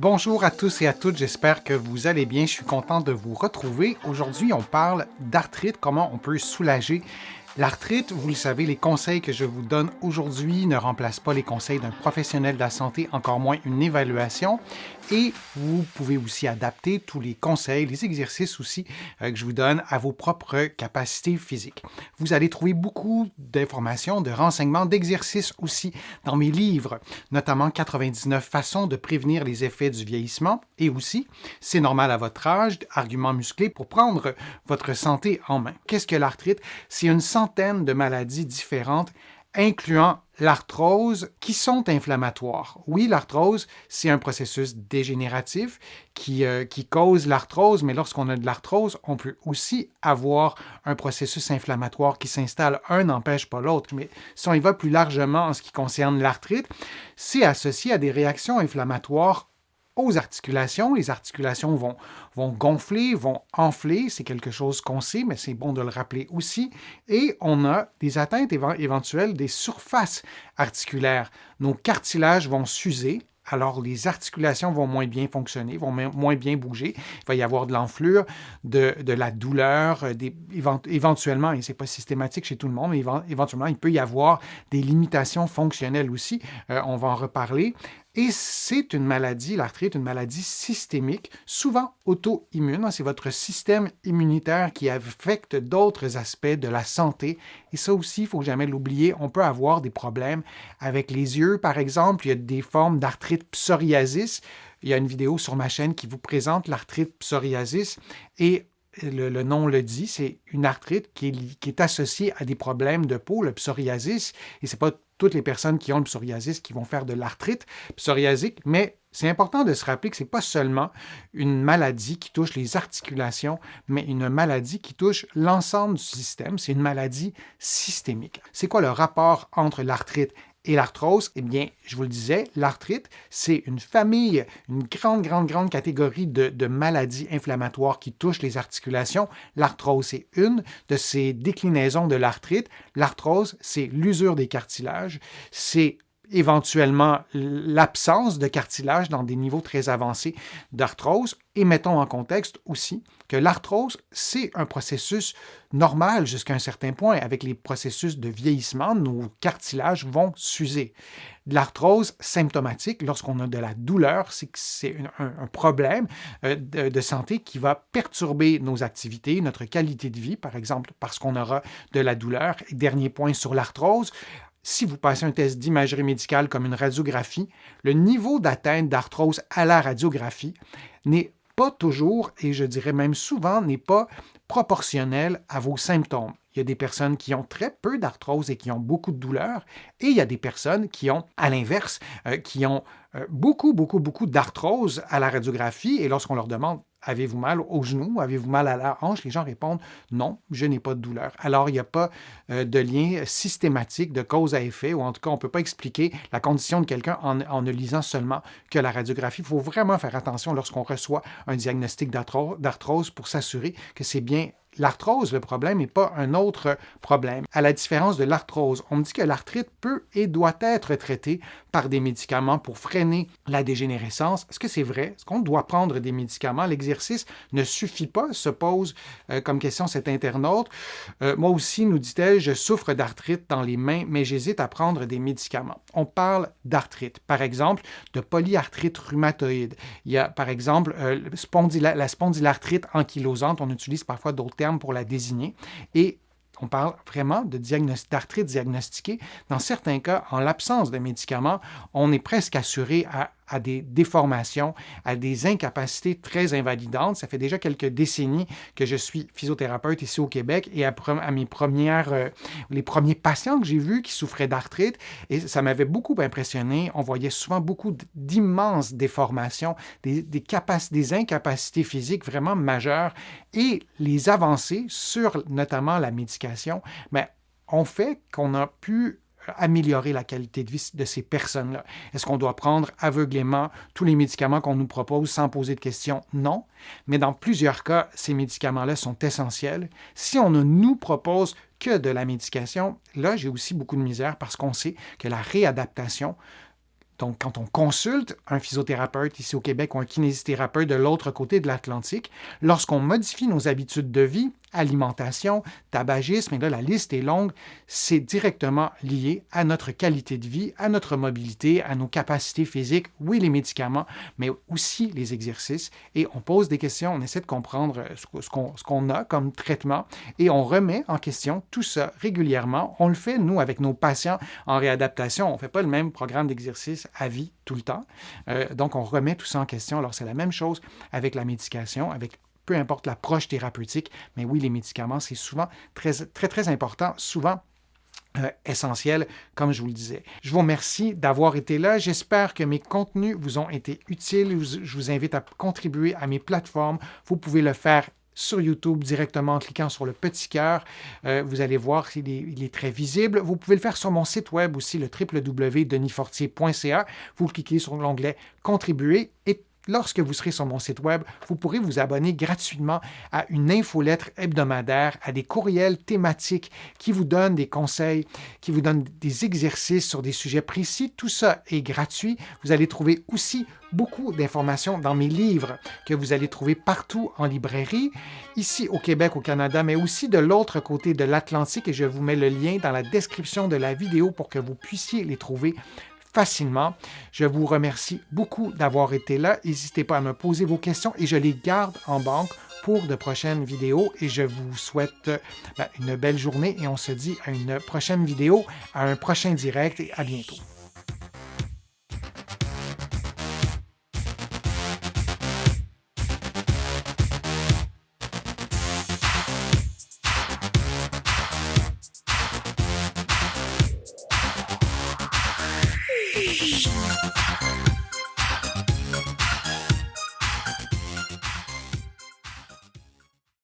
Bonjour à tous et à toutes, j'espère que vous allez bien. Je suis content de vous retrouver. Aujourd'hui, on parle d'arthrite, comment on peut soulager l'arthrite. Vous le savez, les conseils que je vous donne aujourd'hui ne remplacent pas les conseils d'un professionnel de la santé, encore moins une évaluation. Et vous pouvez aussi adapter tous les conseils, les exercices aussi que je vous donne à vos propres capacités physiques. Vous allez trouver beaucoup d'informations, de renseignements, d'exercices aussi dans mes livres, notamment 99 façons de prévenir les effets du vieillissement et aussi c'est normal à votre âge, arguments musclés pour prendre votre santé en main. Qu'est-ce que l'arthrite? C'est une centaine de maladies différentes incluant l'arthrose, qui sont inflammatoires. Oui, l'arthrose, c'est un processus dégénératif qui cause l'arthrose, mais lorsqu'on a de l'arthrose, on peut aussi avoir un processus inflammatoire qui s'installe. Un n'empêche pas l'autre, mais si on y va plus largement en ce qui concerne l'arthrite, c'est associé à des réactions inflammatoires aux articulations. Les articulations vont gonfler, vont enfler. C'est quelque chose qu'on sait, mais c'est bon de le rappeler aussi. Et on a des atteintes éventuelles des surfaces articulaires. Nos cartilages vont s'user. Alors, les articulations vont moins bien fonctionner, vont moins bien bouger. Il va y avoir de l'enflure, de la douleur, éventuellement, et ce n'est pas systématique chez tout le monde, mais éventuellement, il peut y avoir des limitations fonctionnelles aussi. On va en reparler. Et c'est une maladie, l'arthrite, une maladie systémique, souvent auto-immune. C'est votre système immunitaire qui affecte d'autres aspects de la santé. Et ça aussi, il ne faut jamais l'oublier, on peut avoir des problèmes avec les yeux, par exemple. Il y a des formes d'arthrite psoriasis. Il y a une vidéo sur ma chaîne qui vous présente l'arthrite psoriasis. Et le nom le dit, c'est une arthrite qui est associée à des problèmes de peau, le psoriasis. Et ce n'est pas toutes les personnes qui ont le psoriasis qui vont faire de l'arthrite psoriasique, mais c'est important de se rappeler que ce n'est pas seulement une maladie qui touche les articulations, mais une maladie qui touche l'ensemble du système. C'est une maladie systémique. C'est quoi le rapport entre l'arthrite et l'arthrose? Eh bien, je vous le disais, l'arthrite, c'est une famille, une grande catégorie de maladies inflammatoires qui touchent les articulations. L'arthrose, c'est une de ces déclinaisons de l'arthrite. L'arthrose, c'est l'usure des cartilages, c'est éventuellement l'absence de cartilage dans des niveaux très avancés d'arthrose. Et mettons en contexte aussi que l'arthrose, c'est un processus normal jusqu'à un certain point. Avec les processus de vieillissement, nos cartilages vont s'user. L'arthrose symptomatique, lorsqu'on a de la douleur, c'est que c'est un problème de santé qui va perturber nos activités, notre qualité de vie, par exemple, parce qu'on aura de la douleur. Et dernier point sur l'arthrose, si vous passez un test d'imagerie médicale comme une radiographie, le niveau d'atteinte d'arthrose à la radiographie n'est pas toujours, et je dirais même souvent, n'est pas proportionnel à vos symptômes. Il y a des personnes qui ont très peu d'arthrose et qui ont beaucoup de douleur, et il y a des personnes qui ont, à l'inverse, qui ont beaucoup d'arthrose à la radiographie, et lorsqu'on leur demande avez-vous mal au genou? Avez-vous mal à la hanche? Les gens répondent non, je n'ai pas de douleur. Alors, il n'y a pas de lien systématique de cause à effet, ou en tout cas, on ne peut pas expliquer la condition de quelqu'un en ne lisant seulement que la radiographie. Il faut vraiment faire attention lorsqu'on reçoit un diagnostic d'arthrose pour s'assurer que c'est bien l'arthrose le problème et pas un autre problème. À la différence de l'arthrose, on me dit que l'arthrite peut et doit être traitée par des médicaments pour freiner la dégénérescence. Est-ce que c'est vrai? Est-ce qu'on doit prendre des médicaments? L'exercice ne suffit pas, se pose comme question cet internaute. Moi aussi, nous dit-elle, je souffre d'arthrite dans les mains, mais j'hésite à prendre des médicaments. On parle d'arthrite, par exemple, de polyarthrite rhumatoïde. Il y a, par exemple, la spondylarthrite ankylosante. On utilise parfois d'autres termes pour la désigner. Et on parle vraiment d'arthrite diagnostiquée. Dans certains cas, en l'absence de médicaments, on est presque assuré à des déformations, à des incapacités très invalidantes. Ça fait déjà quelques décennies que je suis physiothérapeute ici au Québec et à les premiers patients que j'ai vus qui souffraient d'arthrite, et ça m'avait beaucoup impressionné. On voyait souvent beaucoup d'immenses déformations, des incapacités physiques vraiment majeures, et les avancées sur notamment la médication, ont fait qu'on a pu améliorer la qualité de vie de ces personnes-là. Est-ce qu'on doit prendre aveuglément tous les médicaments qu'on nous propose sans poser de questions? Non. Mais dans plusieurs cas, ces médicaments-là sont essentiels. Si on ne nous propose que de la médication, là, j'ai aussi beaucoup de misère parce qu'on sait que la réadaptation Donc, quand on consulte un physiothérapeute ici au Québec ou un kinésithérapeute de l'autre côté de l'Atlantique, lorsqu'on modifie nos habitudes de vie, alimentation, tabagisme, et là la liste est longue, c'est directement lié à notre qualité de vie, à notre mobilité, à nos capacités physiques, oui les médicaments, mais aussi les exercices. Et on pose des questions, on essaie de comprendre ce qu'on a comme traitement et on remet en question tout ça régulièrement. On le fait, nous, avec nos patients en réadaptation. On ne fait pas le même programme d'exercice à vie tout le temps. Donc, on remet tout ça en question. Alors, c'est la même chose avec la médication, avec peu importe l'approche thérapeutique, mais oui, les médicaments, c'est souvent très important, souvent essentiel, comme je vous le disais. Je vous remercie d'avoir été là. J'espère que mes contenus vous ont été utiles. Je vous invite à contribuer à mes plateformes. Vous pouvez le faire sur YouTube directement en cliquant sur le petit cœur. Vous allez voir qu'il est très visible. Vous pouvez le faire sur mon site web aussi, le www.denisfortier.ca. Vous cliquez sur l'onglet « Contribuer » et lorsque vous serez sur mon site web, vous pourrez vous abonner gratuitement à une infolettre hebdomadaire, à des courriels thématiques qui vous donnent des conseils, qui vous donnent des exercices sur des sujets précis. Tout ça est gratuit. Vous allez trouver aussi beaucoup d'informations dans mes livres que vous allez trouver partout en librairie, ici au Québec, au Canada, mais aussi de l'autre côté de l'Atlantique et je vous mets le lien dans la description de la vidéo pour que vous puissiez les trouver facilement. Je vous remercie beaucoup d'avoir été là. N'hésitez pas à me poser vos questions et je les garde en banque pour de prochaines vidéos et je vous souhaite une belle journée et on se dit à une prochaine vidéo, à un prochain direct et à bientôt. Shh.